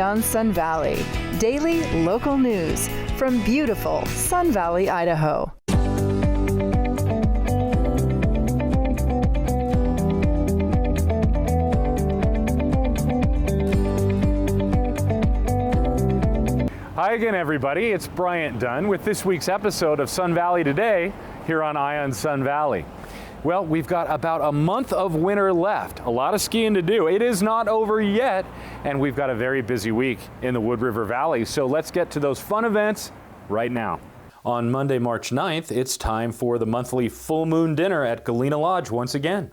on Sun Valley. Daily local news from beautiful Sun Valley, Idaho. Hi again, everybody. It's Bryant Dunn with this week's episode of Sun Valley Today here on Ion Sun Valley. Well, we've got about a month of winter left. A lot of skiing to do. It is not over yet, and we've got a very busy week in the Wood River Valley. So let's get to those fun events right now. On Monday, March 9th, it's time for the monthly full moon dinner at Galena Lodge once again.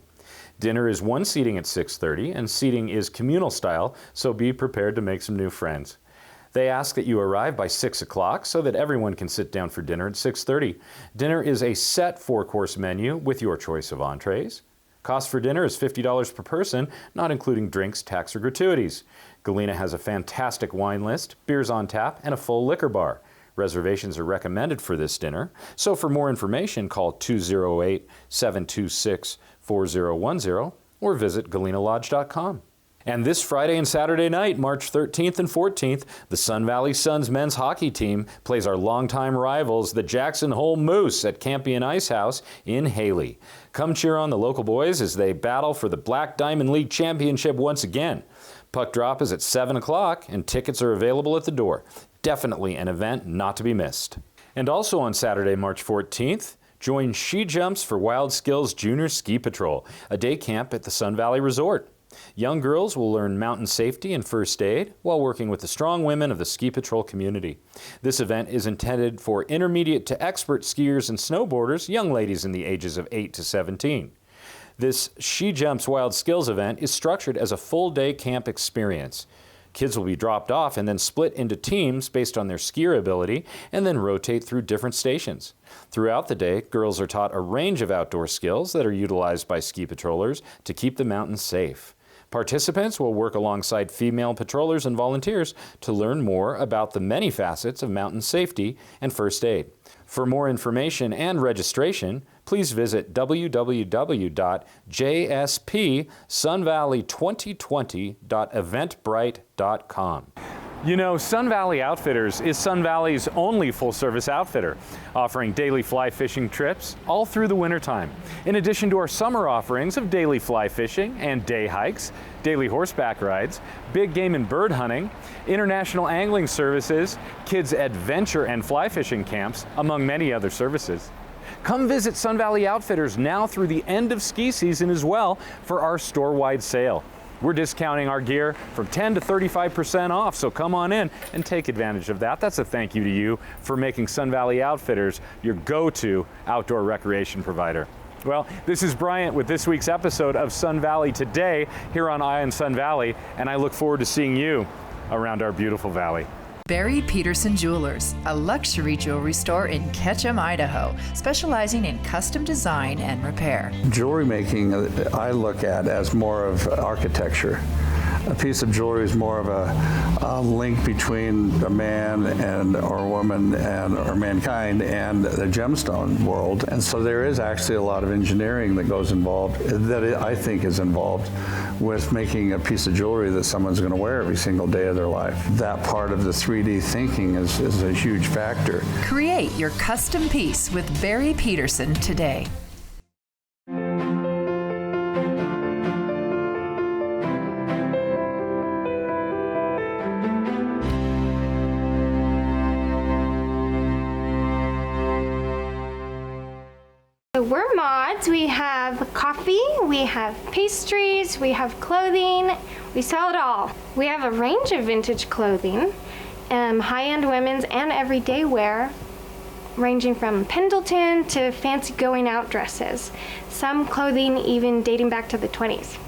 Dinner is one seating at 6:30, and seating is communal style, so be prepared to make some new friends. They ask that you arrive by 6 o'clock so that everyone can sit down for dinner at 6:30. Dinner is a set 4-course menu with your choice of entrees. Cost for dinner is $50 per person, not including drinks, tax, or gratuities. Galena has a fantastic wine list, beers on tap, and a full liquor bar. Reservations are recommended for this dinner, so for more information, call 208-726-4010 or visit galenalodge.com. And this Friday and Saturday night, March 13th and 14th, the Sun Valley Suns men's hockey team plays our longtime rivals, the Jackson Hole Moose, at Campion Ice House in Haley. Come cheer on the local boys as they battle for the Black Diamond League Championship once again. Puck drop is at 7 o'clock, and tickets are available at the door. Definitely an event not to be missed. And also on Saturday, March 14th, join Ski Jumps for Wild Skills Junior Ski Patrol, a day camp at the Sun Valley Resort. Young girls will learn mountain safety and first aid while working with the strong women of the ski patrol community. This event is intended for intermediate to expert skiers and snowboarders, young ladies in the ages of 8 to 17. This Ski Jumps Wild Skills event is structured as a full-day camp experience. Kids will be dropped off and then split into teams based on their skier ability and then rotate through different stations. Throughout the day, girls are taught a range of outdoor skills that are utilized by ski patrollers to keep the mountains safe. Participants will work alongside female patrollers and volunteers to learn more about the many facets of mountain safety and first aid. For more information and registration, please visit www.jspsunvalley2020.eventbrite.com. You know, Sun Valley Outfitters is Sun Valley's only full-service outfitter, offering daily fly fishing trips all through the wintertime. In addition to our summer offerings of daily fly fishing and day hikes, daily horseback rides, big game and bird hunting, international angling services, kids' adventure and fly fishing camps, among many other services. Come visit Sun Valley Outfitters now through the end of ski season as well for our store-wide sale. We're discounting our gear from 10 to 35% off, so come on in and take advantage of that. That's a thank you to you for making Sun Valley Outfitters your go-to outdoor recreation provider. Well, this is Bryant with this week's episode of Sun Valley Today here on Ion Sun Valley, and I look forward to seeing you around our beautiful valley. Barry Peterson Jewelers, a luxury jewelry store in Ketchum, Idaho, specializing in custom design and repair. Jewelry making, I look at as more of architecture. A piece of jewelry is more of a link between a man and or woman and or mankind and the gemstone world. And so there is actually a lot of engineering that goes involved, that I think is involved with making a piece of jewelry that someone's going to wear every single day of their life. That part of the 3D thinking is a huge factor. Create your custom piece with Barry Peterson today. We're mods. We have coffee, we have pastries, we have clothing. We sell it all. We have a range of vintage clothing, high-end women's and everyday wear, ranging from Pendleton to fancy going out dresses. Some clothing even dating back to the 20s.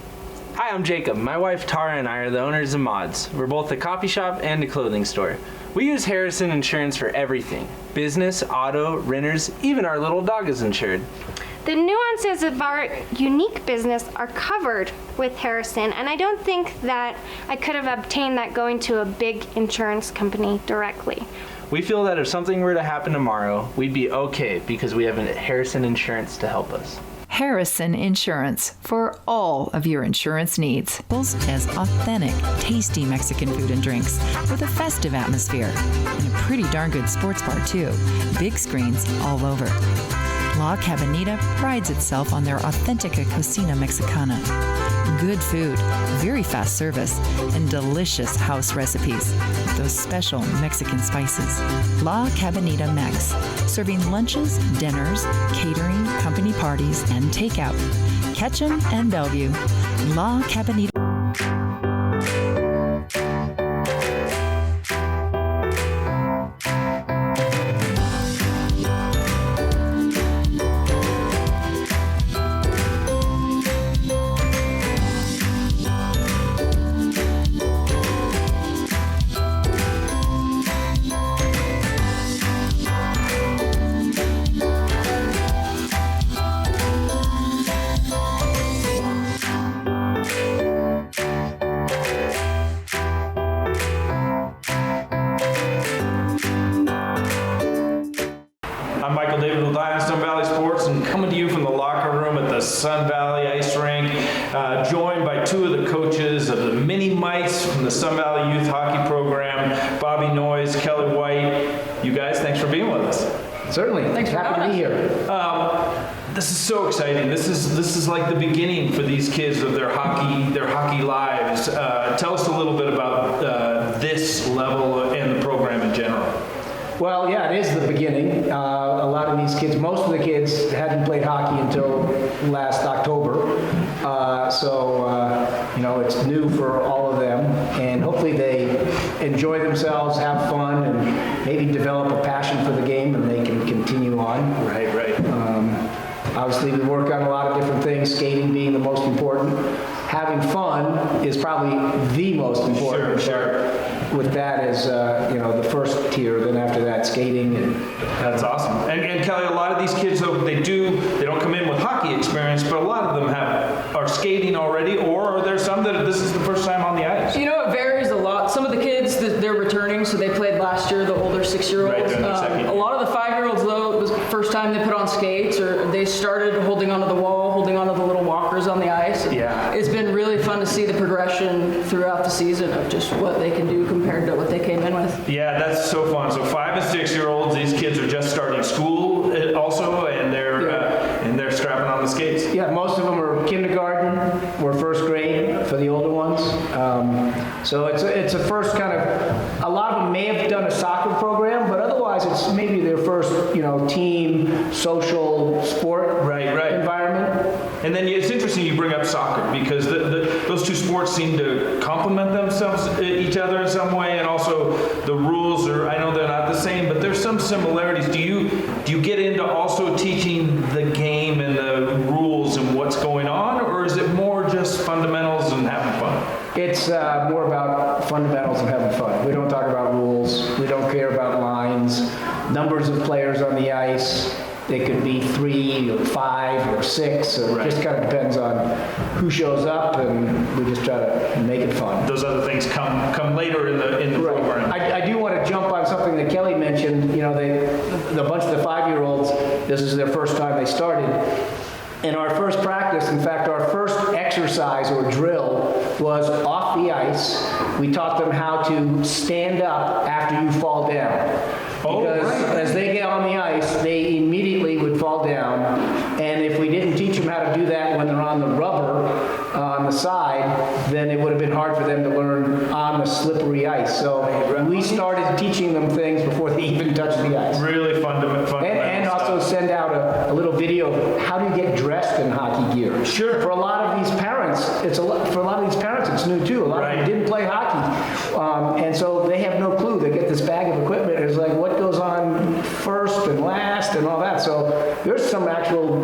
Hi, I'm Jacob. My wife Tara and I are the owners of Mods. We're both a coffee shop and a clothing store. We use Harrison Insurance for everything. Business, auto, renters, even our little dog is insured. The nuances of our unique business are covered with Harrison, and I don't think that I could have obtained that going to a big insurance company directly. We feel that if something were to happen tomorrow, we'd be okay because we have Harrison Insurance to help us. Harrison Insurance for all of your insurance needs. As authentic, tasty Mexican food and drinks with a festive atmosphere and a pretty darn good sports bar too. Big screens all over. La Cabanita prides itself on their Authentica Cocina Mexicana. Good food, very fast service, and delicious house recipes with those special Mexican spices. La Cabanita Mex, serving lunches, dinners, catering, company parties, and takeout. Ketchum and Bellevue. La Cabanita. I'm Michael David with Lions Sun Valley Sports, and coming to you from the locker room at the Sun Valley Ice Rink, joined by two of the coaches of the Mini Mites from the Sun Valley Youth Hockey Program, Bobby Noyes, Kelly White. You guys, thanks for being with us. Certainly. Thanks for having me here. This is so exciting. This is like the beginning for these kids of their hockey lives. Tell us a little bit about this level and the program in general. Well, yeah, it is the beginning. A lot of these kids, most of the kids hadn't played hockey until last October. It's new for all of them. And hopefully they enjoy themselves, have fun, and maybe develop a passion for the game, and they can continue on. Right. Obviously, we work on a lot of different things, skating being the most important. Having fun is probably the most important. Sure. With that as the first tier, then after that, skating. And that's awesome. And Kelly, a lot of these kids, though, they don't come in with hockey experience, but a lot of them are skating already, or are there some that this is the first time on the ice? It varies a lot. Some of the kids, they're returning, so they played last year, the older 6-year-olds. Right, a lot of the 5-year-olds, though, it was the first time they put on skates, or they started holding onto the wall, holding onto the little walkers on the ice. Yeah. It's been really fun to see the progression throughout the season of just what they can do compared to what they came in with. Yeah, that's so fun. So 5 and 6-year-olds, these kids are just starting school also, and they're strapping on the skates. Yeah, most of them are kindergarten or first grade for the older ones. So it's a first kind of, a lot of them may have done a soccer program, but otherwise it's maybe their first, team, social, sport environment. And then it's interesting you bring up soccer, because those two sports seem to complement themselves, each other in some way, and also the rules are, I know they're not the same, but there's some similarities. Do you get into also teaching the game and the rules and what's going on, or is it more just fundamentals and having fun? It's more about fundamentals and having fun. We don't talk about rules. We don't care about lines, numbers of players on the ice. They could be 3 or 5 or 6. It just kind of depends on who shows up, and we just try to make it fun. Those other things come later in the program. I do want to jump on something that Kelly mentioned. The bunch of the 5-year-olds, this is their first time they started. In our first practice, in fact, our first exercise or drill was off the ice. We taught them how to stand up after you fall down. Because as they get on the ice, they immediately would fall down. And if we didn't teach them how to do that when they're on the rubber on the side, then it would have been hard for them to learn on the slippery ice. So we started teaching them things before they even touched the ice. Really fundamental. And also send out a little video of how do you get dressed in hockey gear. Sure. For a lot of these parents, it's new too. A lot of them didn't play hockey, and so they have no clue. They get this bag of equipment. It's like what goes on first and last and all that. So there's some actual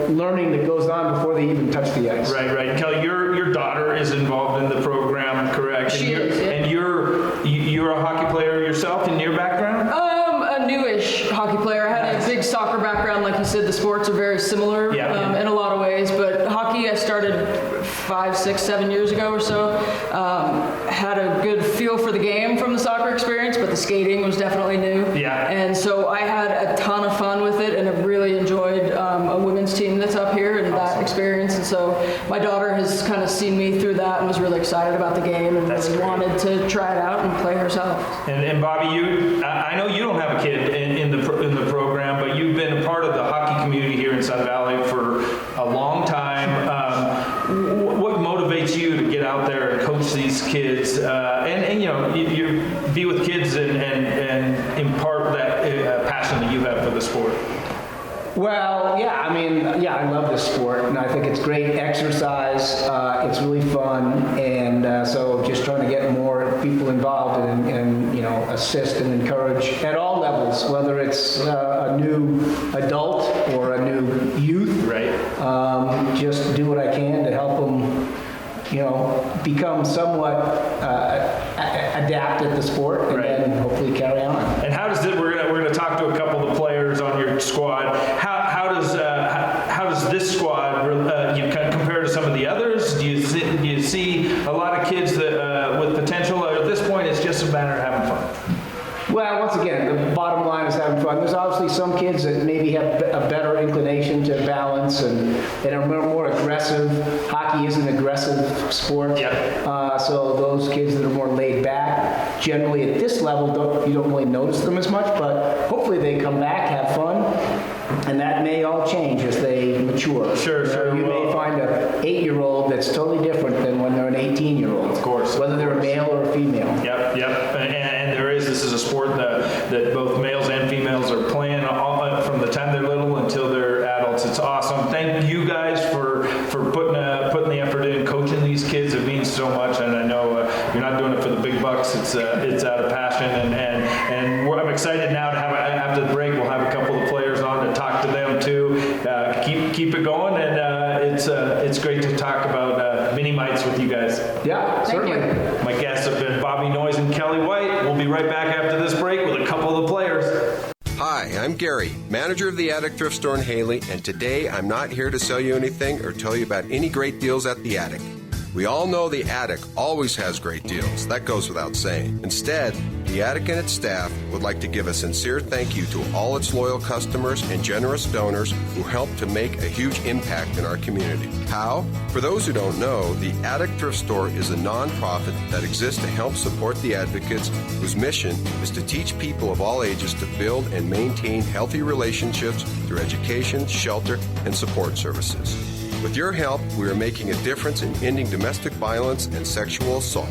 learning that goes on before they even touch the ice. Right. Kelly, your daughter is involved in the program, correct? She is. And you're a hockey player yourself in your background? A newish hockey player. I had a big soccer background. Like you said, the sports are very similar in a lot of ways. But hockey, I started 5, 6, 7 years ago or so. Had a good feel for the game from the soccer experience, but the skating was definitely new. Yeah. And so I had a ton of fun with it, and have really enjoyed a women's team that's up here, and So my daughter has kind of seen me through that and was really excited about the game and really wanted to try it out and play herself. And Bobby, I know you don't have a kid in the program, but you've been a part of the hockey community here in Sun Valley for a long time. What motivates you to get out there and coach these kids, and you be with kids and impart that passion that you have for the sport? Well, I love this sport, and I think it's great exercise. It's really fun, and so just trying to get more people involved and assist and encourage at all levels, whether it's a new adult or a new youth. Right. Just do what I can to help them, become somewhat adept at the sport, and then hopefully carry on. And how does it? We're gonna talk to a couple of the players on your squad. How does this squad compare to some of the others? Do you see a lot of kids that with potential? Or at this point, it's just a matter of having fun. Well, once again, the bottom line is having fun. There's obviously some kids that maybe have a better inclination to balance and are more aggressive. Hockey is an aggressive sport. Yeah. So those kids that are more laid back, generally at this level, you don't really notice them as much, but hopefully they come back, have fun, and that may all change as they mature. Sure. You may find an 8-year-old that's totally different than when they're an 18-year-old. Of course. Whether they're a male or a female. Yep. And this is a sport that both males and females are playing from the time they're little until they're adults. It's awesome. Thank you guys for putting the effort in, coaching these kids. It means so much, and I know you're not doing it for the big bucks. It's out of passion, and I'm excited now to have after the break. We'll have a couple of players on to talk to them too. Keep it going, and it's great to talk about mini mites with you guys. Yeah, certainly. My guests have been Bobby Noyes and Kelly White. We'll be right back after this break with a couple of the players. Hi, I'm Gary, manager of the Attic Thrift Store in Haley, and today I'm not here to sell you anything or tell you about any great deals at the Attic. We all know the Attic always has great deals. That goes without saying. Instead, the Attic and its staff would like to give a sincere thank you to all its loyal customers and generous donors who help to make a huge impact in our community. How? For those who don't know, the Attic Thrift Store is a nonprofit that exists to help support the advocates whose mission is to teach people of all ages to build and maintain healthy relationships through education, shelter, and support services. With your help, we are making a difference in ending domestic violence and sexual assault.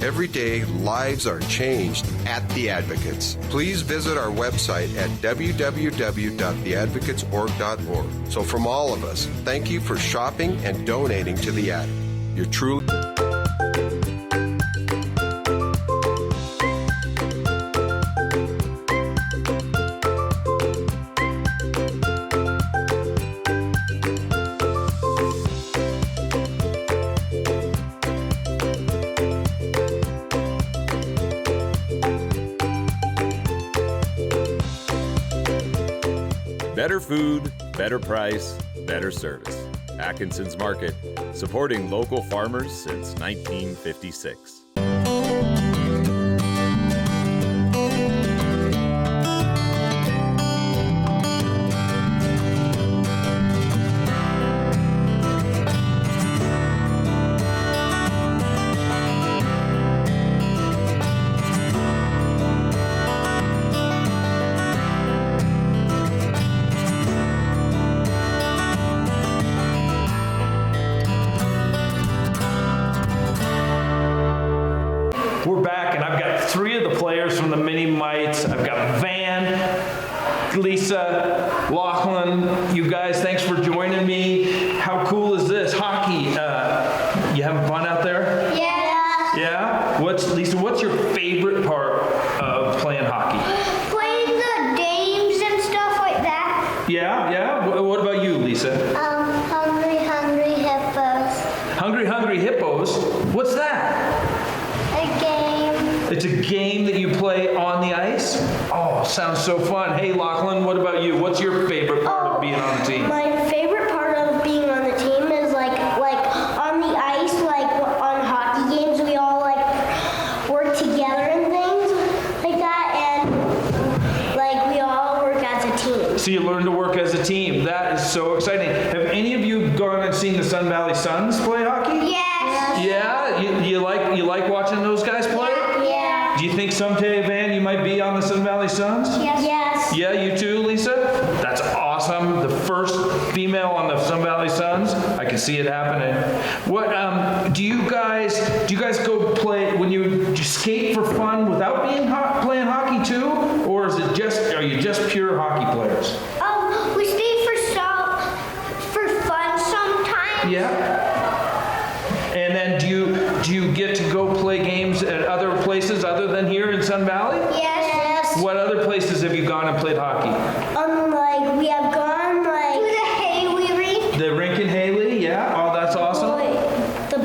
Every day, lives are changed at The Advocates. Please visit our website at www.theadvocatesorg.org. So from all of us, thank you for shopping and donating to The Attic. You're truly... Better food, better price, better service. Atkinson's Market, supporting local farmers since 1956. We're back, and I've got 3 of the players from the Mini Mites. I've got Van, Lisa, Lachlan. You guys, thanks for joining me. How cool is this? Hockey. You having fun out there? Yeah. Yeah? Lisa, what's your favorite part of playing hockey? Playing the games and stuff like that. Yeah? What about you, Lisa? Hungry Hippos. Hungry Hippos? What's that? A game. It's a game that you play on the ice? Oh, sounds so fun. Hey, Lachlan, what about you? What's your favorite part of being on the team? My favorite part of being on the team is like on the ice, like on hockey games, we all like work together and things like that, and like we all work as a team. So you learn to work as a team. That is so exciting. Have any of you gone and seen the Sun Valley Suns play hockey? Yes. Yeah? You like watching those guys play? Yeah. Do you think someday, Van, you might be on the Sun Valley Suns? Yes. Yeah, you too, Lisa? That's awesome. The first female on the Sun Valley Suns. I can see it happening. What do you guys go play when you skate for fun without being playing hockey too, or are you just pure hockey players? We stay for fun sometimes. Yeah. And then do you get to go play games at other places other than here in Sun Valley? Yes. What other places have you gone and played hockey? Like we have gone to the Haley rink. The rink in Haley, yeah. Oh, that's awesome. The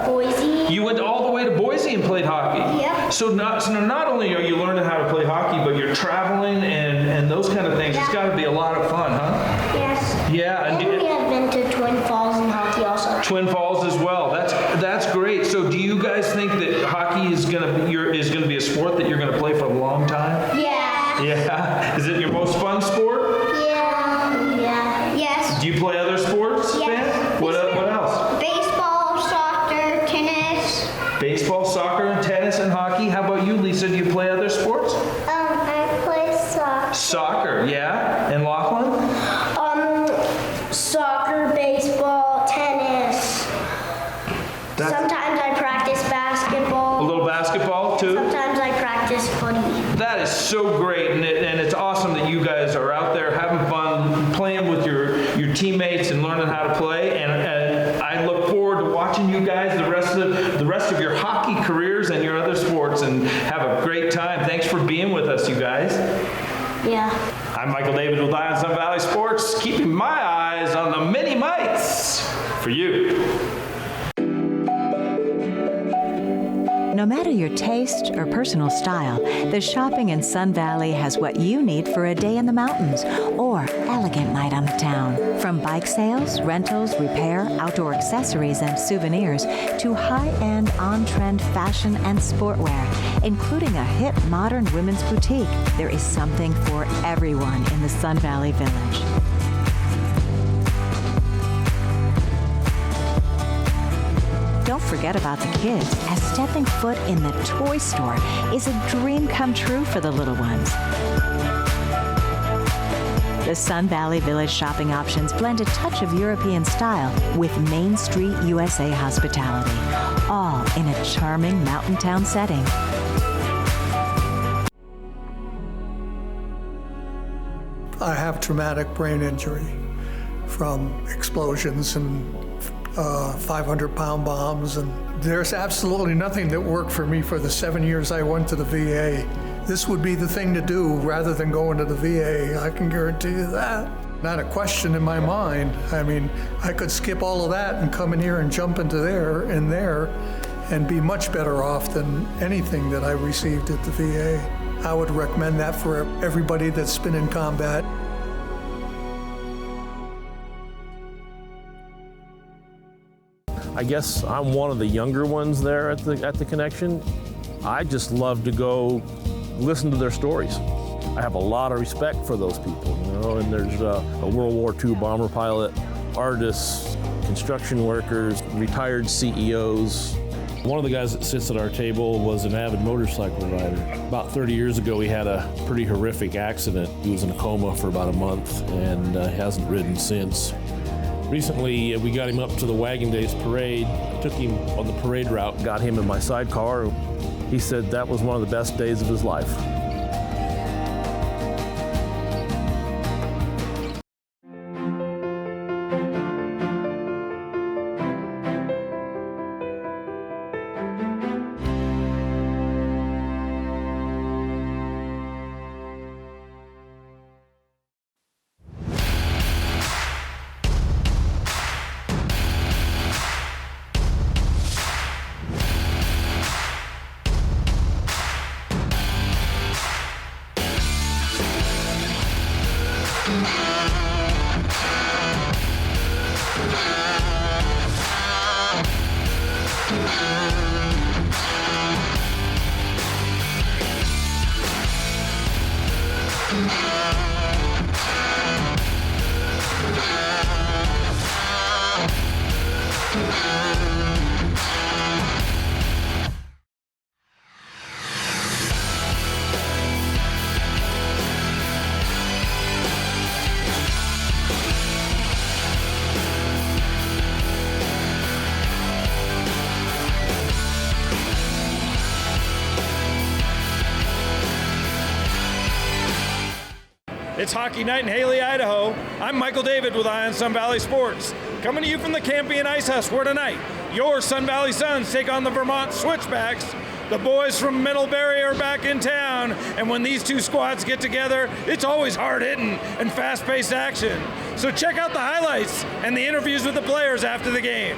Boise. You went all the way to Boise and played hockey. Yeah. So not only are you learning how to play hockey, but you're traveling and those kind of things. Yeah. It's got to be a lot of fun, huh? Yes. Yeah. And we have been to Twin Falls in hockey also. Twin Falls as well. That's great. So do you guys think that hockey is gonna be a sport that you're gonna play for a long time? Yeah. Yeah. Is it your most fun sport? Yeah. Yes. Do you play other sports, Yes. Van? What else? Baseball, soccer, tennis. Baseball, soccer, and tennis, and hockey. How about you, Lisa? Do you play other sports? I play soccer. Soccer, yeah. And Lachlan? Soccer, baseball, tennis. Sometimes I practice basketball. A little basketball too? Sometimes I practice footy. That is so great, and it's awesome that you guys are out there having fun, playing with your teammates and learning how to play. And I look forward to watching you guys the rest of your hockey careers and your other sports, and have a great time. Thanks for being with us, you guys. Yeah. I'm Michael David with Eye on Sun Valley Sports, keeping my eyes on the mini mites for you. No matter your taste or personal style, the shopping in Sun Valley has what you need for a day in the mountains or elegant night on the town. From bike sales, rentals, repair, outdoor accessories, and souvenirs to high-end, on-trend fashion and sportwear, including a hip, modern women's boutique, there is something for everyone in the Sun Valley Village. Don't forget about the kids, as stepping foot in the toy store is a dream come true for the little ones. The Sun Valley Village shopping options blend a touch of European style with Main Street USA hospitality, all in a charming mountain town setting. I have traumatic brain injury from explosions and 500-pound bombs, and there's absolutely nothing that worked for me for the 7 years I went to the VA. This would be the thing to do rather than going to the VA, I can guarantee you that. Not a question in my mind. I mean, I could skip all of that and come in here and jump into there and be much better off than anything that I received at the VA. I would recommend that for everybody that's been in combat. I guess I'm one of the younger ones there at the connection. I just love to go listen to their stories. I have a lot of respect for those people, you know, and there's a World War II bomber pilot, artists, construction workers, retired CEOs. One of the guys that sits at our table was an avid motorcycle rider. About 30 years ago, he had a pretty horrific accident. He was in a coma for about a month and hasn't ridden since. Recently, we got him up to the Wagon Days parade, took him on the parade route, got him in my sidecar. He said that was one of the best days of his life. It's hockey night in Haley, Idaho. I'm Michael David with Eye on Sun Valley Sports. Coming to you from the Campion Ice House, where tonight your Sun Valley Suns take on the Vermont Switchbacks. The boys from Middlebury are back in town, and when these two squads get together, it's always hard-hitting and fast-paced action. So check out the highlights and the interviews with the players after the game.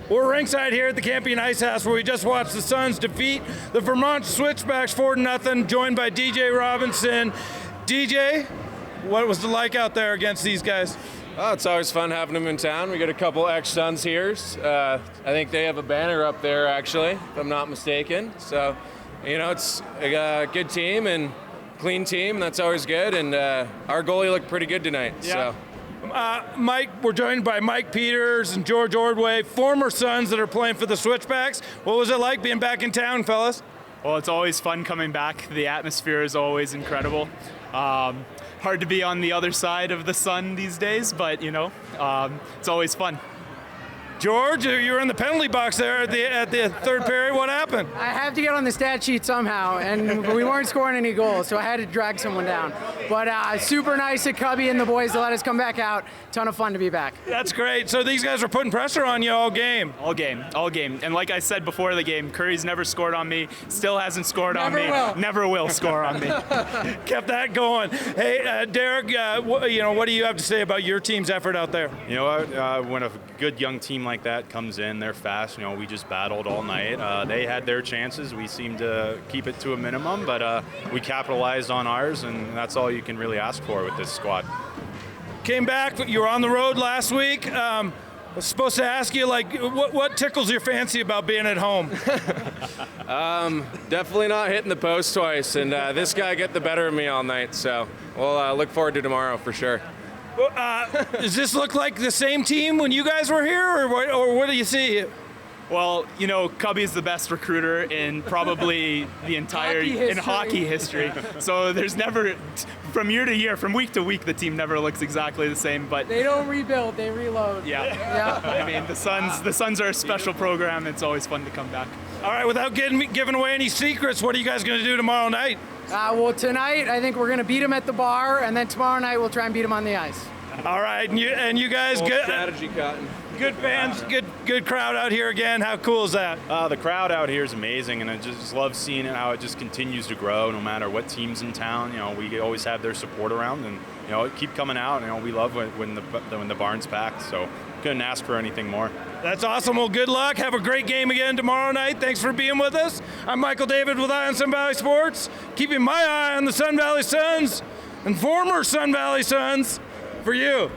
We're ringside here at the Campion Ice House, where we just watched the Suns defeat the Vermont Switchbacks 4-0, joined by DJ Robinson. DJ, what was it like out there against these guys? Oh, it's always fun having them in town. We got a couple ex-Suns here. I think they have a banner up there, actually, if I'm not mistaken. So, you know, it's a good team and clean team, and that's always good. And our goalie looked pretty good tonight. Yeah. So. Mike, we're joined by Mike Peters and George Ordway, former Suns that are playing for the Switchbacks. What was it like being back in town, fellas? Well, it's always fun coming back. The atmosphere is always incredible. Hard to be on the other side of the sun these days, but it's always fun. George, you were in the penalty box there at the third period. What happened? I have to get on the stat sheet somehow, and we weren't scoring any goals, so I had to drag someone down. But super nice of Cubby and the boys to let us come back out. Ton of fun to be back. That's great. So these guys are putting pressure on you all game. All game. And like I said before the game, Curry's never scored on me, still hasn't scored on me, never will score on me. Kept that going. Hey, Derek, what do you have to say about your team's effort out there? You know what? When a good young team like that comes in, they're fast. We just battled all night. They had their chances. We seemed to keep it to a minimum, but we capitalized on ours, and that's all you can really ask for with this squad. Came back. You were on the road last week. I was supposed to ask you, what tickles your fancy about being at home? Definitely not hitting the post twice, and this guy get the better of me all night. So we'll look forward to tomorrow for sure. Does this look like the same team when you guys were here, or what do you see? Well, Cubby's the best recruiter in probably the entire hockey history. So there's never, from year to year, from week to week, the team never looks exactly the same. But they don't rebuild; they reload. Yeah. I mean, the Suns are a special program. It's always fun to come back. All right, without giving away any secrets, what are you guys going to do tomorrow night? Well, tonight I think we're going to beat them at the bar, and then tomorrow night we'll try and beat them on the ice. All right, and you guys good strategy, Cotton. Good fans, good crowd out here again. How cool is that? The crowd out here is amazing, and I just love seeing it, how it just continues to grow no matter what team's in town. We always have their support around, and keep coming out. We love when the barn's packed, so couldn't ask for anything more. That's awesome. Well, good luck. Have a great game again tomorrow night. Thanks for being with us. I'm Michael David with Eye on Sun Valley Sports, keeping my eye on the Sun Valley Suns and former Sun Valley Suns for you.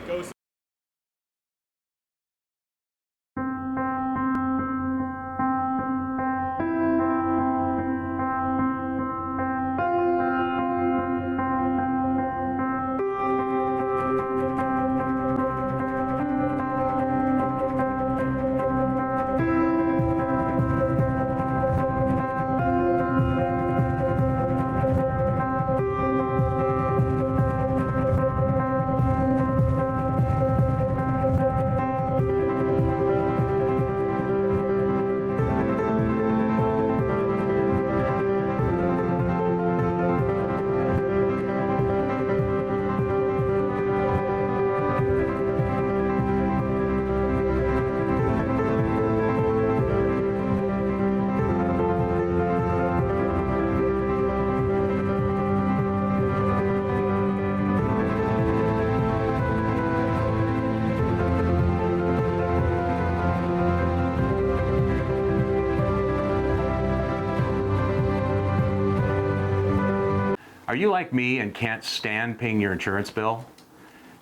Are you like me and can't stand paying your insurance bill?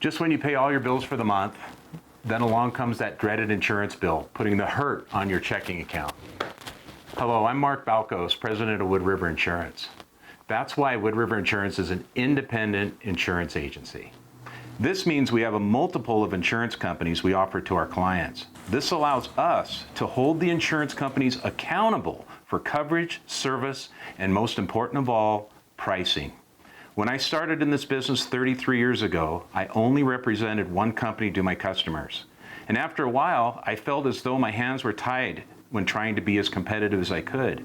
Just when you pay all your bills for the month, then along comes that dreaded insurance bill, putting the hurt on your checking account. Hello, I'm Mark Balkos, president of Wood River Insurance. That's why Wood River Insurance is an independent insurance agency. This means we have a multiple of insurance companies we offer to our clients. This allows us to hold the insurance companies accountable for coverage, service, and most important of all, pricing. When I started in this business 33 years ago, I only represented one company to my customers. And after a while, I felt as though my hands were tied when trying to be as competitive as I could.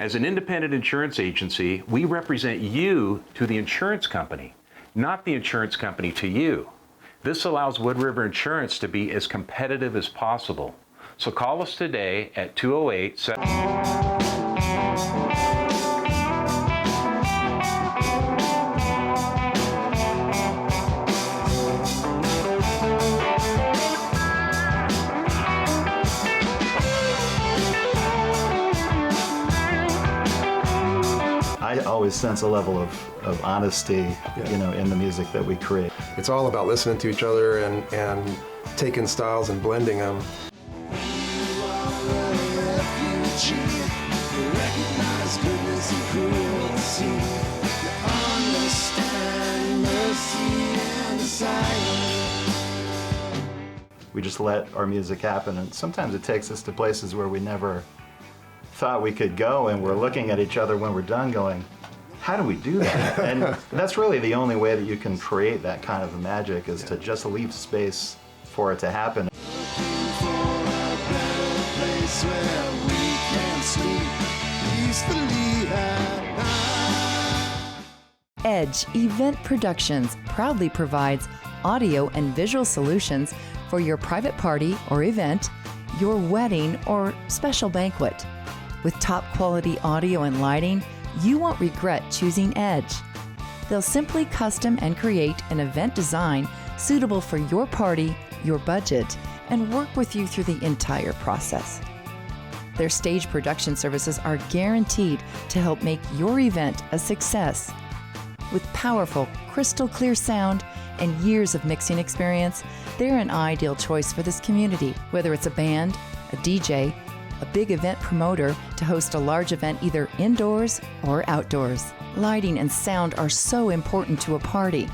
As an independent insurance agency, we represent you to the insurance company, not the insurance company to you. This allows Wood River Insurance to be as competitive as possible. So call us today at 208-7... I always sense a level of honesty, in the music that we create. It's all about listening to each other and taking styles and blending them. We just let our music happen, and sometimes it takes us to places where we never thought we could go, and we're looking at each other when we're done going, how do we do that? And that's really the only way that you can create that kind of magic, is to just leave space for it to happen. Edge Event Productions proudly provides audio and visual solutions for your private party or event, your wedding or special banquet. With top quality audio and lighting, you won't regret choosing Edge. They'll simply custom and create an event design suitable for your party, your budget, and work with you through the entire process. Their stage production services are guaranteed to help make your event a success. With powerful, crystal clear sound and years of mixing experience, they're an ideal choice for this community, whether it's a band, a DJ, a big event promoter to host a large event either indoors or outdoors. Lighting and sound are so important to a party.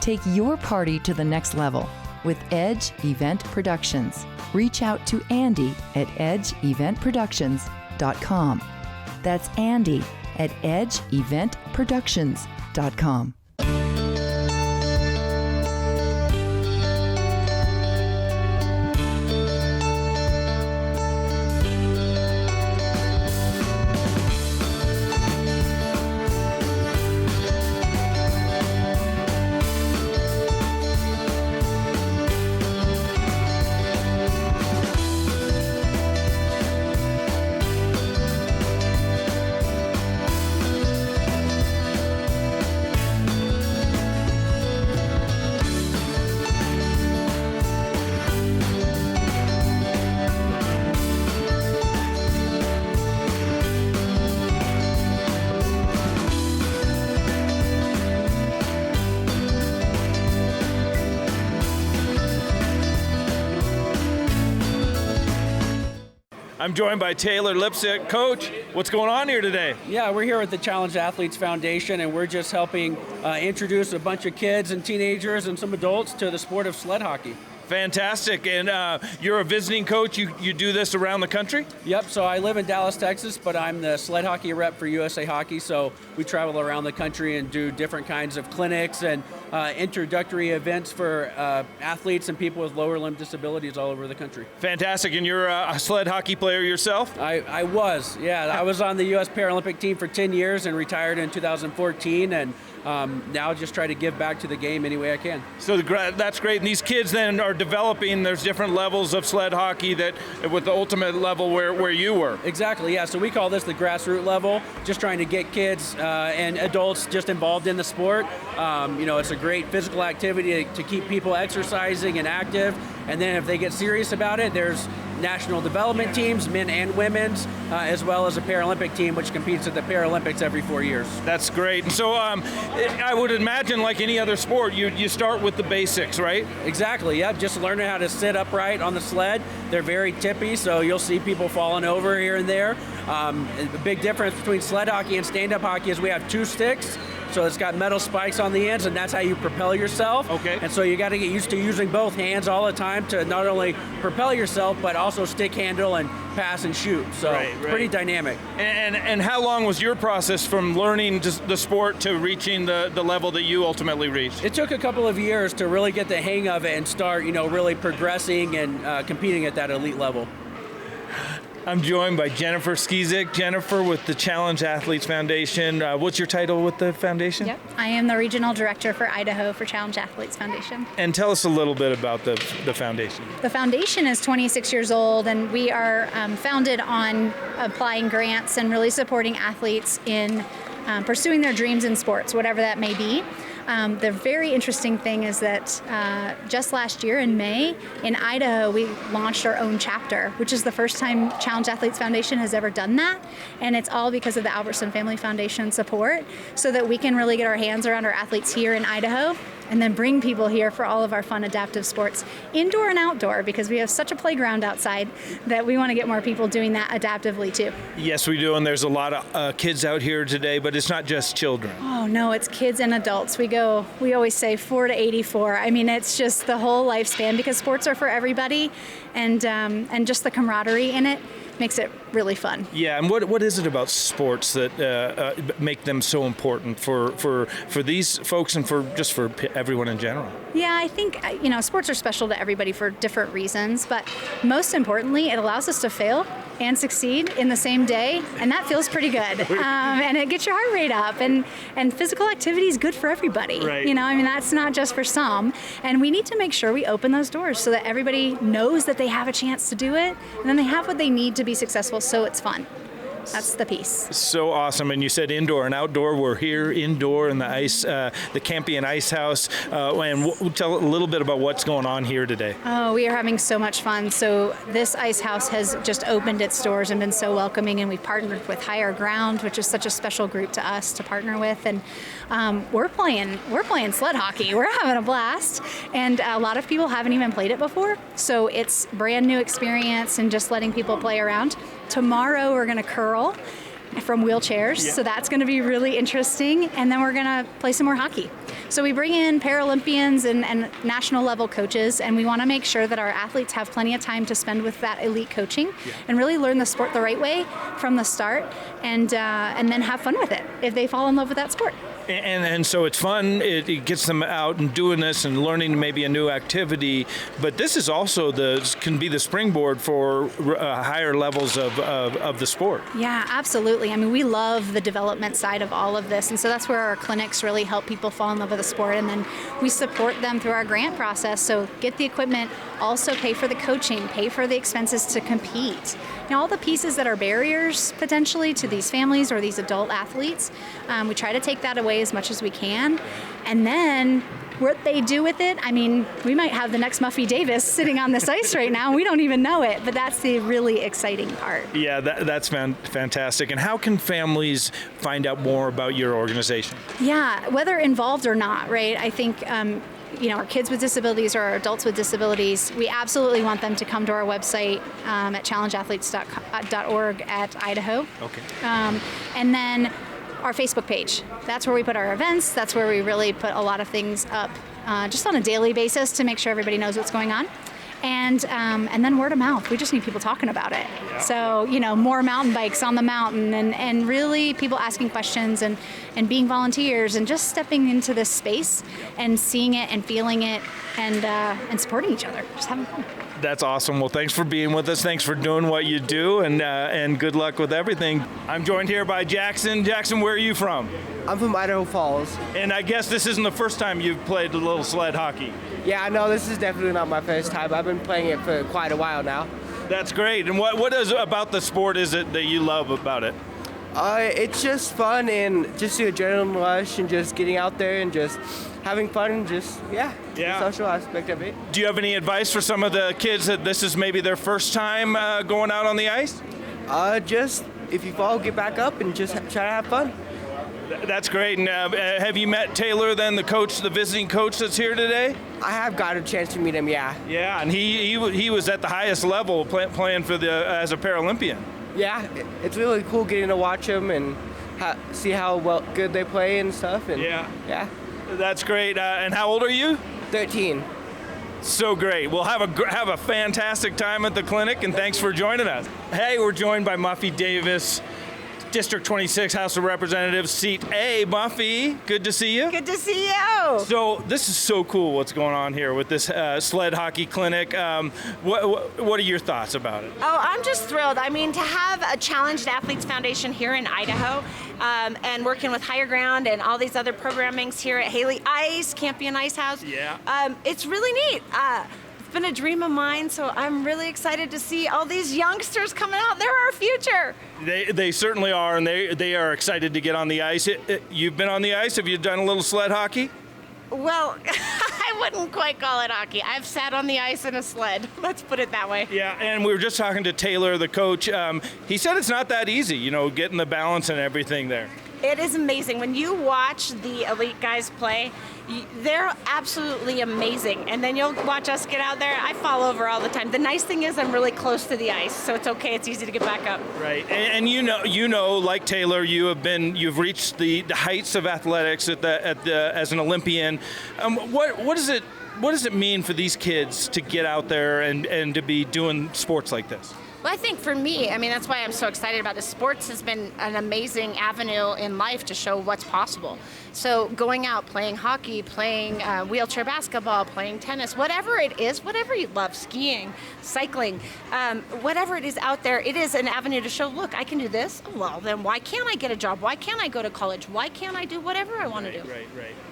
Take your party to the next level with Edge Event Productions. Reach out to Andy at edgeeventproductions.com. That's Andy at edgeeventproductions.com. I'm joined by Taylor Lipsick. Coach, what's going on here today? Yeah, we're here at the Challenged Athletes Foundation, and we're just helping introduce a bunch of kids and teenagers and some adults to the sport of sled hockey. Fantastic. And you're a visiting coach. You do this around the country? Yep. So I live in Dallas, Texas, but I'm the sled hockey rep for USA Hockey. So we travel around the country and do different kinds of clinics and introductory events for athletes and people with lower limb disabilities all over the country. Fantastic. And you're a sled hockey player yourself? I was. Yeah. I was on the U.S. Paralympic team for 10 years and retired in 2014. And now just try to give back to the game any way I can. So that's great. And these kids then are developing, there's different levels of sled hockey that with the ultimate level where you were. Exactly, yeah. So we call this the grassroots level, just trying to get kids and adults just involved in the sport. It's a great physical activity to keep people exercising and active. And then if they get serious about it, there's national development teams, men and women's, as well as a Paralympic team, which competes at the Paralympics every 4 years. That's great. So I would imagine, like any other sport, you start with the basics, right? Exactly, yeah. Just learning how to sit upright on the sled. They're very tippy, so you'll see people falling over here and there. The big difference between sled hockey and stand-up hockey is we have two sticks. So it's got metal spikes on the ends, and that's how you propel yourself. Okay. And so you got to get used to using both hands all the time to not only propel yourself, but also stick handle and pass and shoot. So pretty dynamic. And how long was your process from learning the sport to reaching the level that you ultimately reached? It took a couple of years to really get the hang of it and start, really progressing and competing at that elite level. I'm joined by Jennifer Skizik. Jennifer with the Challenge Athletes Foundation. What's your title with the foundation? Yep, I am the regional director for Idaho for Challenge Athletes Foundation. And tell us a little bit about the foundation. The foundation is 26 years old, and we are founded on applying grants and really supporting athletes in pursuing their dreams in sports, whatever that may be. The very interesting thing is that just last year in May, in Idaho, we launched our own chapter, which is the first time Challenge Athletes Foundation has ever done that. And it's all because of the Albertson Family Foundation support, so that we can really get our hands around our athletes here in Idaho and then bring people here for all of our fun adaptive sports, indoor and outdoor, because we have such a playground outside that we want to get more people doing that adaptively too. Yes, we do, and there's a lot of kids out here today, but it's not just children. Oh no, it's kids and adults. We always say 4 to 84. I mean, it's just the whole lifespan, because sports are for everybody, and just the camaraderie in it makes it really fun. Yeah, and what is it about sports that make them so important for these folks and for everyone in general? Yeah, I think, sports are special to everybody for different reasons, but most importantly, it allows us to fail and succeed in the same day, and that feels pretty good. And it gets your heart rate up, and physical activity is good for everybody. Right. That's not just for some, and we need to make sure we open those doors so that everybody knows that they have a chance to do it, and then they have what they need to be successful, so it's fun. That's the piece. So awesome. And you said indoor and outdoor. We're here indoor in the ice, the Campion Ice House. And we'll tell a little bit about what's going on here today. Oh, we are having so much fun. So this ice house has just opened its doors and been so welcoming. And we've partnered with Higher Ground, which is such a special group to us to partner with. And we're playing sled hockey. We're having a blast. And a lot of people haven't even played it before. So it's brand new experience and just letting people play around. Tomorrow we're going to curl from wheelchairs, so that's going to be really interesting, and then we're going to play some more hockey. So we bring in Paralympians and national level coaches, and we want to make sure that our athletes have plenty of time to spend with that elite coaching and really learn the sport the right way from the start, and then have fun with it if they fall in love with that sport. And so it's fun. It gets them out and doing this and learning maybe a new activity. But this is also can be the springboard for higher levels of the sport. Yeah, absolutely. I mean, we love the development side of all of this, and so that's where our clinics really help people fall in love with the sport. And then we support them through our grant process. So get the equipment, also pay for the coaching, pay for the expenses to compete. All the pieces that are barriers potentially to these families or these adult athletes, we try to take that away as much as we can. And then what they do with it, I mean, we might have the next Muffy Davis sitting on this ice right now. We don't even know it, but that's the really exciting part. Yeah, that's fantastic. And how can families find out more about your organization? Yeah, whether involved or not, right? I think our kids with disabilities or our adults with disabilities, we absolutely want them to come to our website at challengeathletes.org at Idaho. Okay. And then our Facebook page. That's where we put our events. That's where we really put a lot of things up just on a daily basis to make sure everybody knows what's going on. And then word of mouth. We just need people talking about it. Yeah. So, more mountain bikes on the mountain and really people asking questions and being volunteers and just stepping into this space and seeing it and feeling it and supporting each other, just having fun. That's awesome. Well, thanks for being with us. Thanks for doing what you do, and good luck with everything. I'm joined here by Jackson. Jackson, where are you from? I'm from Idaho Falls. And I guess this isn't the first time you've played a little sled hockey. Yeah, no, this is definitely not my first time. I've been playing it for quite a while now. That's great. And what is about the sport is it that you love about it? It's just fun and just the adrenaline rush and just getting out there and just having fun and just, the social aspect of it. Do you have any advice for some of the kids that this is maybe their first time going out on the ice? Just, if you fall, get back up and just try to have fun. That's great. And have you met Taylor, then, the visiting coach that's here today? I have got a chance to meet him, yeah. Yeah, and he was at the highest level playing for as a Paralympian. Yeah, it's really cool getting to watch them and see how good they play and stuff. And yeah. That's great. And how old are you? 13. So great. We'll have a fantastic time at the clinic, and thanks for joining us. Hey, we're joined by Muffy Davis, District 26 House of Representatives, Seat A. Muffy, good to see you. Good to see you. So this is so cool what's going on here with this sled hockey clinic. What are your thoughts about it? Oh, I'm just thrilled. I mean, to have a Challenged Athletes Foundation here in Idaho and working with Higher Ground and all these other programmings here at Haley Ice, Campion Ice House. Yeah. It's really neat. It's been a dream of mine, so I'm really excited to see all these youngsters coming out. They're our future. They certainly are, and they are excited to get on the ice. You've been on the ice? Have you done a little sled hockey? Well, I wouldn't quite call it hockey. I've sat on the ice in a sled. Let's put it that way. Yeah, and we were just talking to Taylor, the coach. He said it's not that easy, getting the balance and everything there. It is amazing. When you watch the elite guys play, they're absolutely amazing. And then you'll watch us get out there. I fall over all the time. The nice thing is I'm really close to the ice, so it's okay. It's easy to get back up. Right, and you know, like Taylor, you've reached the heights of athletics as an Olympian. What does it mean for these kids to get out there and to be doing sports like this? Well, I think for me, I mean, that's why I'm so excited about this. Sports has been an amazing avenue in life to show what's possible. So going out, playing hockey, playing wheelchair basketball, playing tennis, whatever it is, whatever you love, skiing, cycling, whatever it is out there, it is an avenue to show, look, I can do this. Well, then why can't I get a job? Why can't I go to college? Why can't I do whatever I want to do? Right.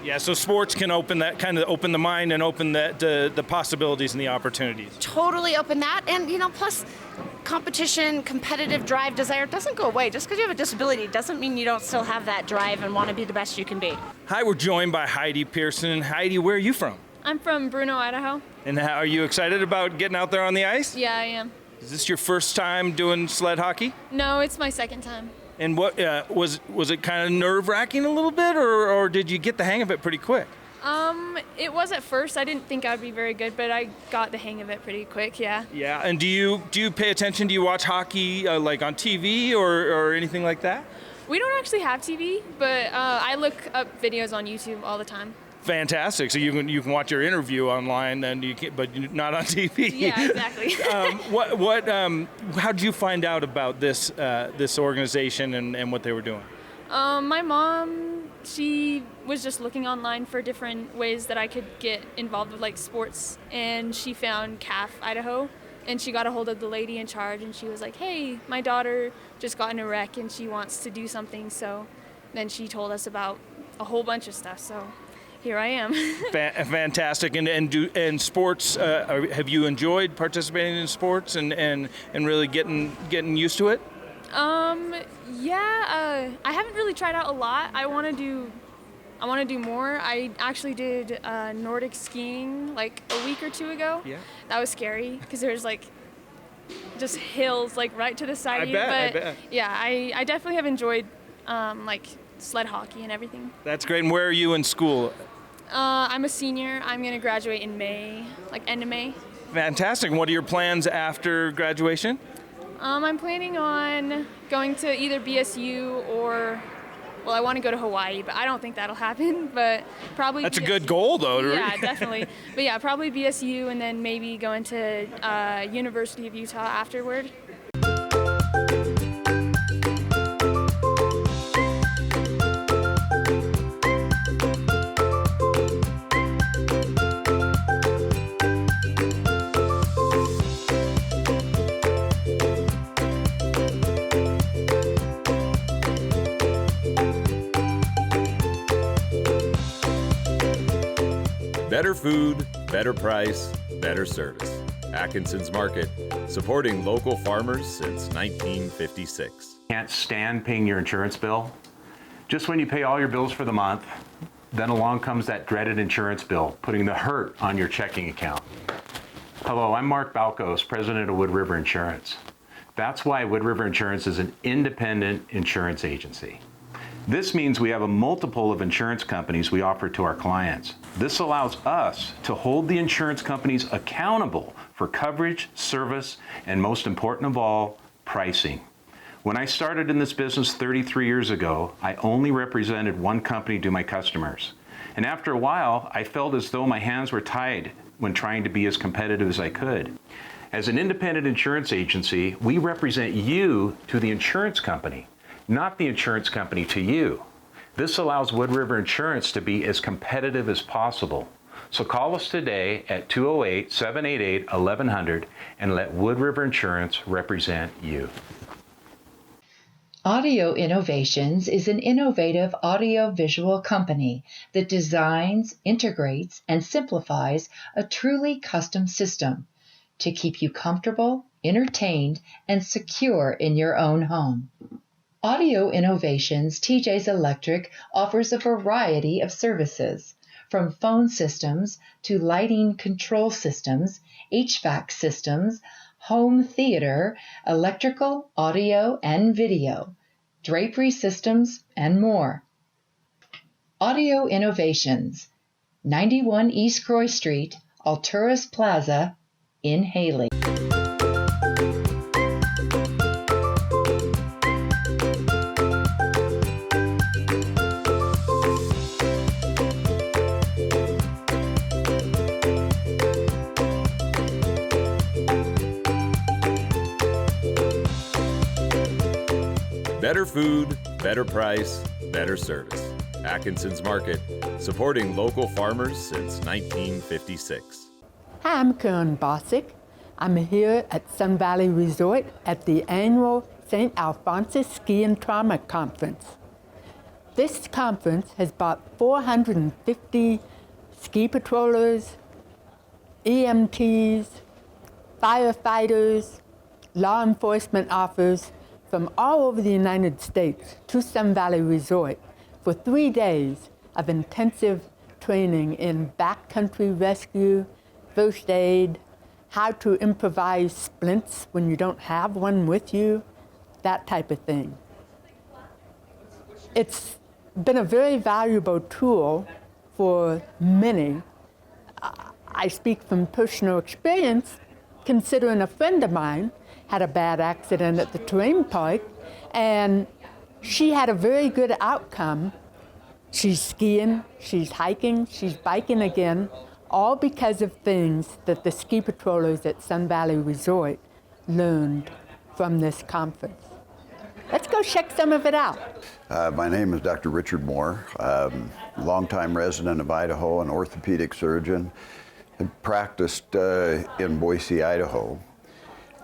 Yeah, so sports can open the mind and open the possibilities and the opportunities. Totally open that. And, plus competition, competitive drive, desire doesn't go away. Just because you have a disability doesn't mean you don't still have that drive and want to be the best you can be. Hi, we're joined by Heidi Pearson. Heidi, where are you from? I'm from Bruno, Idaho. And are you excited about getting out there on the ice? Yeah, I am. Is this your first time doing sled hockey? No, it's my second time. And what was it kind of nerve-wracking a little bit, or did you get the hang of it pretty quick? It was at first. I didn't think I'd be very good, but I got the hang of it pretty quick, yeah. Yeah, and do you pay attention? Do you watch hockey like on TV or anything like that? We don't actually have TV, but I look up videos on YouTube all the time. Fantastic. So you can watch your interview online, but not on TV. Yeah, exactly. How did you find out about this organization and what they were doing? My mom, she was just looking online for different ways that I could get involved with like sports, and she found CAF Idaho, and she got a hold of the lady in charge, and she was like, hey, my daughter just got in a wreck and she wants to do something. So then she told us about a whole bunch of stuff, so here I am. Fantastic. And sports, have you enjoyed participating in sports and really getting used to it? Yeah, I haven't really tried out a lot. I want to do more. I actually did Nordic skiing like a week or two ago. Yeah. That was scary because there's like just hills like right to the side of you. I bet. Yeah, I definitely have enjoyed like sled hockey and everything. That's great. And where are you in school? I'm a senior. I'm going to graduate in May, like end of May. Fantastic. What are your plans after graduation? I'm planning on going to either BSU or, well, I want to go to Hawaii, but I don't think that'll happen, but probably That's BSU. a good goal, though. Yeah, definitely. But yeah, probably BSU and then maybe going to University of Utah afterward. Better food, better price, better service. Atkinson's Market, supporting local farmers since 1956. Can't stand paying your insurance bill? Just when you pay all your bills for the month, then along comes that dreaded insurance bill, putting the hurt on your checking account. Hello, I'm Mark Balkos, president of Wood River Insurance. That's why Wood River Insurance is an independent insurance agency. This means we have a multiple of insurance companies we offer to our clients. This allows us to hold the insurance companies accountable for coverage, service, and most important of all, pricing. When I started in this business 33 years ago, I only represented one company to my customers. And after a while, I felt as though my hands were tied when trying to be as competitive as I could. As an independent insurance agency, we represent you to the insurance company, not the insurance company to you. This allows Wood River Insurance to be as competitive as possible. So call us today at 208-788-1100 and let Wood River Insurance represent you. Audio Innovations is an innovative audio-visual company that designs, integrates, and simplifies a truly custom system to keep you comfortable, entertained, and secure in your own home. Audio Innovations TJ's Electric offers a variety of services, from phone systems to lighting control systems, HVAC systems, home theater, electrical, audio, and video. drapery systems, and more. Audio Innovations, 91 East Croy Street, Alturas Plaza, in Haley. Better food, better price, better service. Atkinson's Market, supporting local farmers since 1956. Hi, I'm Karen Bosick. I'm here at Sun Valley Resort at the annual St. Alphonsus Ski and Trauma Conference. This conference has brought 450 ski patrollers, EMTs, firefighters, law enforcement officers from all over the United States to Sun Valley Resort for 3 days of intensive training in backcountry rescue, first aid, how to improvise splints when you don't have one with you, that type of thing. It's been a very valuable tool for many. I speak from personal experience, considering a friend of mine had a bad accident at the terrain park, and she had a very good outcome. She's skiing, she's hiking, she's biking again, all because of things that the ski patrollers at Sun Valley Resort learned from this conference. Let's go check some of it out. My name is Dr. Richard Moore, longtime resident of Idaho, an orthopedic surgeon. I practiced in Boise, Idaho.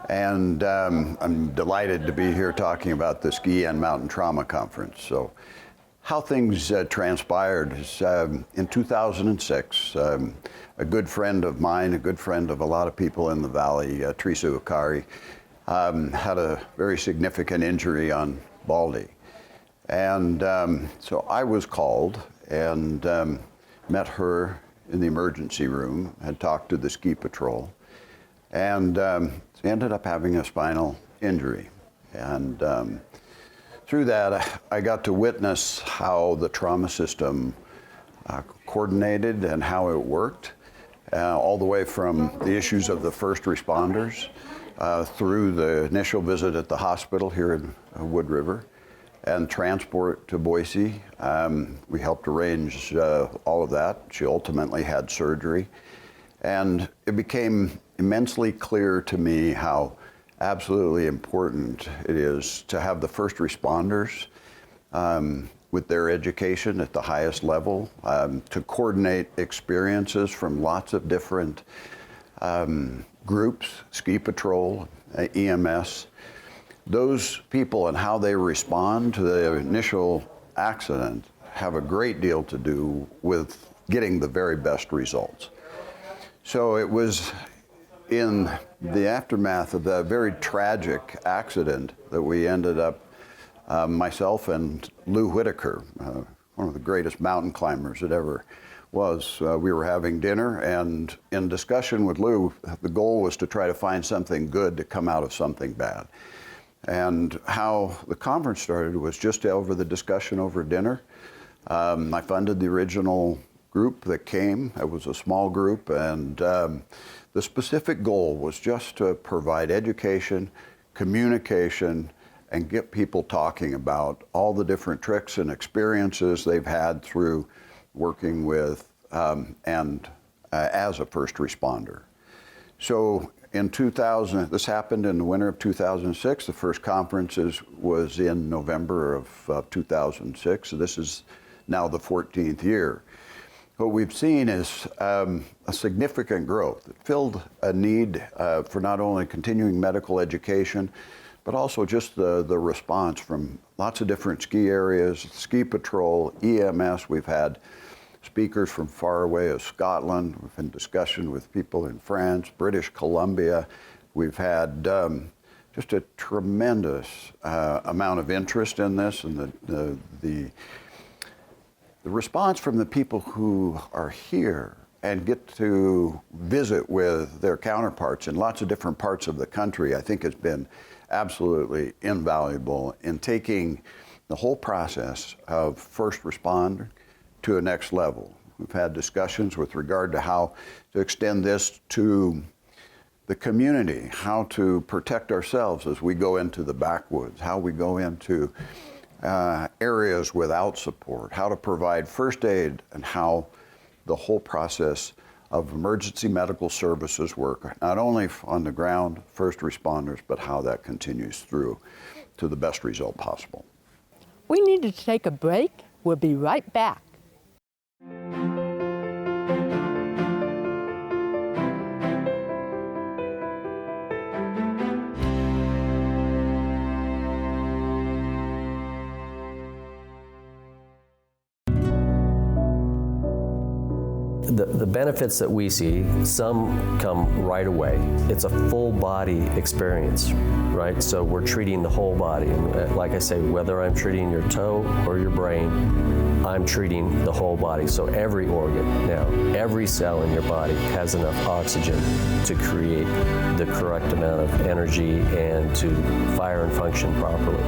And I'm delighted to be here talking about the Ski and Mountain Trauma Conference. So how things transpired is in 2006, a good friend of mine, a good friend of a lot of people in the valley, Teresa Ukari, had a very significant injury on Baldy. And so I was called and met her in the emergency room, had talked to the ski patrol, and ended up having a spinal injury. And through that, I got to witness how the trauma system coordinated and how it worked, all the way from the issues of the first responders through the initial visit at the hospital here in Wood River and transport to Boise. We helped arrange all of that. She ultimately had surgery. And it became immensely clear to me how absolutely important it is to have the first responders with their education at the highest level, to coordinate experiences from lots of different groups, ski patrol, EMS. Those people and how they respond to the initial accident have a great deal to do with getting the very best results. So it was in the aftermath of that very tragic accident that we ended up, myself and Lou Whitaker, one of the greatest mountain climbers that ever was. We were having dinner, and in discussion with Lou, the goal was to try to find something good to come out of something bad. And how the conference started was just over the discussion over dinner. I funded the original group that came. It was a small group, and the specific goal was just to provide education, communication, and get people talking about all the different tricks and experiences they've had through working with and as a first responder. So in 2000, this happened in the winter of 2006. The first conference was in November of 2006. So this is now the 14th year. What we've seen is a significant growth. It filled a need for not only continuing medical education, but also just the response from lots of different ski areas, ski patrol, EMS. We've had speakers from far away as Scotland. We've been in discussion with people in France, British Columbia. We've had just a tremendous amount of interest in this, and the response from the people who are here and get to visit with their counterparts in lots of different parts of the country, I think has been absolutely invaluable in taking the whole process of first responder to a next level. We've had discussions with regard to how to extend this to the community, how to protect ourselves as we go into the backwoods, how we go into areas without support, how to provide first aid, and how the whole process of emergency medical services work, not only on the ground, first responders, but how that continues through to the best result possible. We need to take a break. We'll be right back. The benefits that we see, some come right away. It's a full body experience, right? So we're treating the whole body. And like I say, whether I'm treating your toe or your brain, I'm treating the whole body. So every organ now, every cell in your body has enough oxygen to create the correct amount of energy and to fire and function properly.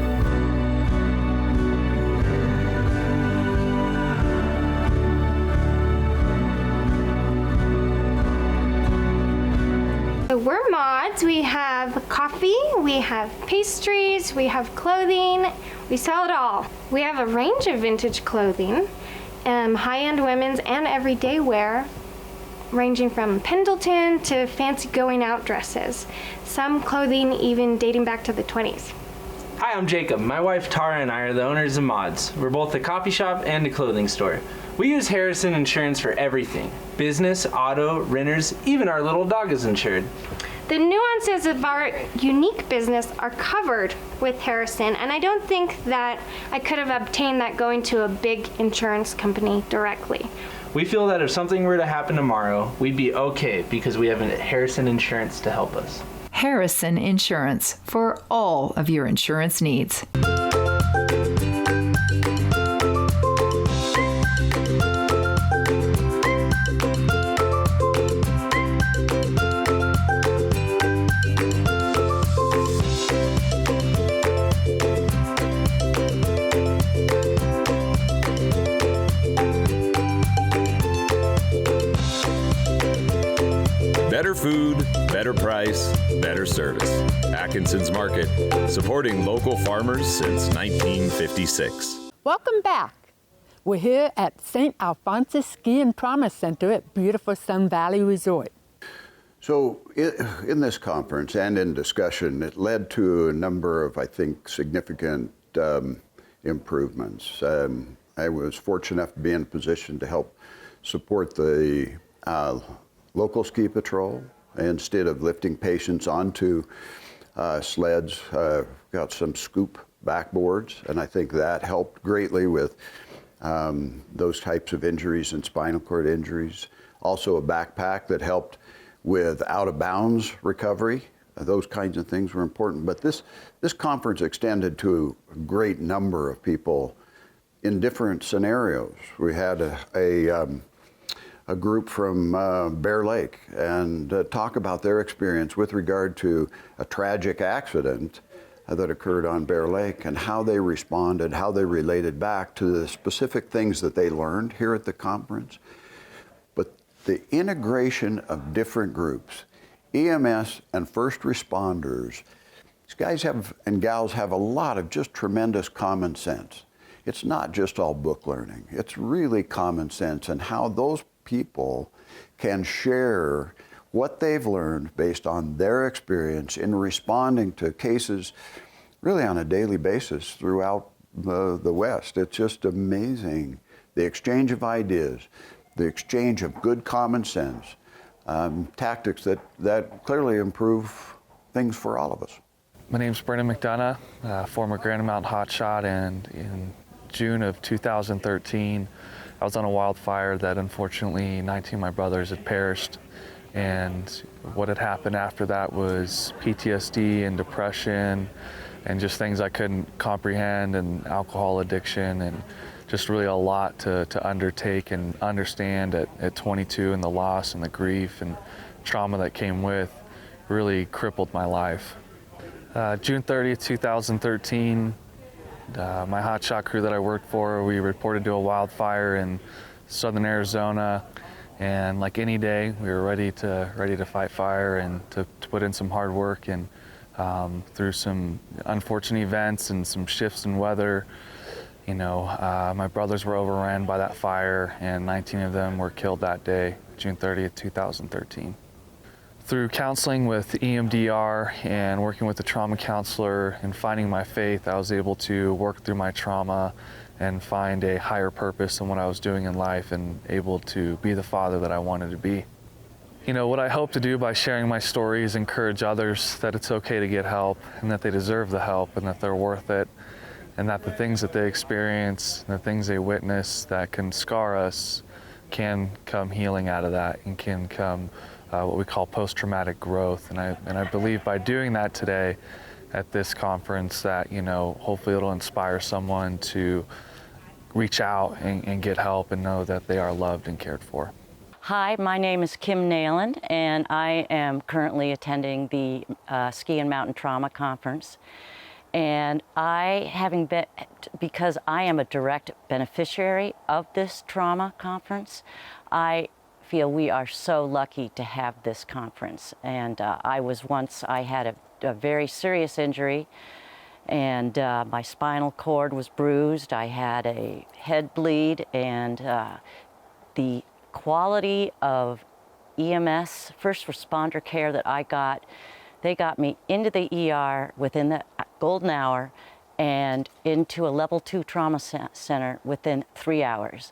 We're mods. We have coffee, we have pastries, we have clothing, we sell it all. We have a range of vintage clothing, high-end women's and everyday wear, ranging from Pendleton to fancy going out dresses. Some clothing even dating back to the 20s. Hi, I'm Jacob. My wife Tara and I are the owners of Mods. We're both a coffee shop and a clothing store. We use Harrison Insurance for everything. Business, auto, renters, even our little dog is insured. The nuances of our unique business are covered with Harrison, and I don't think that I could have obtained that going to a big insurance company directly. We feel that if something were to happen tomorrow, we'd be okay because we have Harrison Insurance to help us. Harrison Insurance for all of your insurance needs. Better food, better price, better service. Atkinson's Market, supporting local farmers since 1956. Welcome back. We're here at St. Alphonsus Ski and Trauma Center at beautiful Sun Valley Resort. So in this conference and in discussion, it led to a number of, I think, significant improvements. I was fortunate enough to be in a position to help support the local ski patrol. Instead of lifting patients onto sleds, got some scoop backboards, and I think that helped greatly with those types of injuries and spinal cord injuries. Also a backpack that helped with out-of-bounds recovery. Those kinds of things were important. But this conference extended to a great number of people in different scenarios. We had a group from Bear Lake and talk about their experience with regard to a tragic accident that occurred on Bear Lake and how they responded, how they related back to the specific things that they learned here at the conference. But the integration of different groups, EMS and first responders, these guys and gals have a lot of just tremendous common sense. It's not just all book learning. It's really common sense and how those people can share what they've learned based on their experience in responding to cases really on a daily basis throughout the West. It's just amazing, the exchange of ideas, the exchange of good common sense, tactics that clearly improve things for all of us. My name's Brendan McDonough, former Grand Mountain hotshot, and in June of 2013, I was on a wildfire that unfortunately 19 of my brothers had perished, and what had happened after that was PTSD and depression and just things I couldn't comprehend, and alcohol addiction, and just really a lot to undertake and understand at 22, and the loss and the grief and trauma that came with really crippled my life. June 30th, 2013, My hotshot crew that I worked for, we reported to a wildfire in southern Arizona, and like any day, we were ready to fight fire and to put in some hard work. And through some unfortunate events and some shifts in weather, my brothers were overran by that fire, and 19 of them were killed that day, June 30th, 2013. Through counseling with EMDR and working with a trauma counselor and finding my faith, I was able to work through my trauma and find a higher purpose in what I was doing in life and able to be the father that I wanted to be. What I hope to do by sharing my story is encourage others that it's okay to get help and that they deserve the help and that they're worth it, and that the things that they experience, the things they witness that can scar us can come healing out of that and can come what we call post-traumatic growth. And I believe by doing that today at this conference that, hopefully it'll inspire someone to reach out and get help and know that they are loved and cared for. Hi, my name is Kim Nayland, and I am currently attending the Ski and Mountain Trauma Conference. And because I am a direct beneficiary of this trauma conference, I feel we are so lucky to have this conference. And I had a very serious injury, and my spinal cord was bruised. I had a head bleed, and the quality of EMS, first responder care that I got, they got me into the ER within the golden hour and into a level 2 trauma center within 3 hours.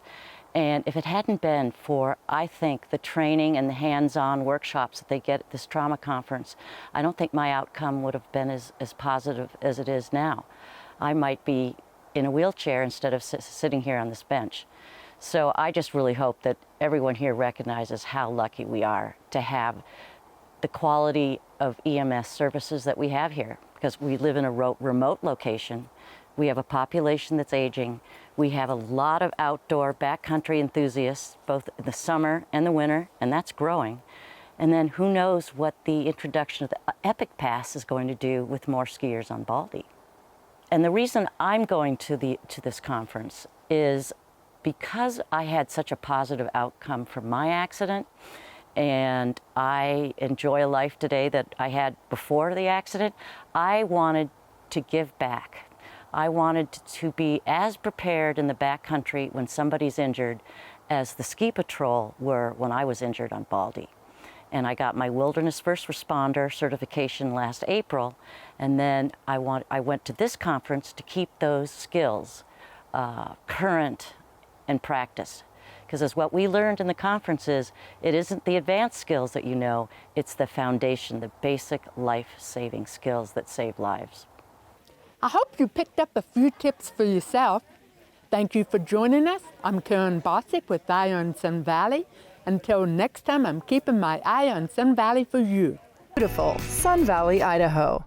And if it hadn't been for, I think, the training and the hands-on workshops that they get at this trauma conference, I don't think my outcome would have been as positive as it is now. I might be in a wheelchair instead of sitting here on this bench. So I just really hope that everyone here recognizes how lucky we are to have the quality of EMS services that we have here, because we live in a remote location. We have a population that's aging. We have a lot of outdoor backcountry enthusiasts, both in the summer and the winter, and that's growing. And then who knows what the introduction of the Epic Pass is going to do with more skiers on Baldy. And the reason I'm going to this conference is because I had such a positive outcome from my accident, and I enjoy a life today that I had before the accident, I wanted to give back. I wanted to be as prepared in the backcountry when somebody's injured as the ski patrol were when I was injured on Baldy. And I got my wilderness first responder certification last April, and then I went to this conference to keep those skills current and practice. Because as what we learned in the conferences, it isn't the advanced skills that you know, it's the foundation, the basic life-saving skills that save lives. I hope you picked up a few tips for yourself. Thank you for joining us. I'm Karen Bosick with Eye on Sun Valley. Until next time, I'm keeping my eye on Sun Valley for you. Beautiful Sun Valley, Idaho.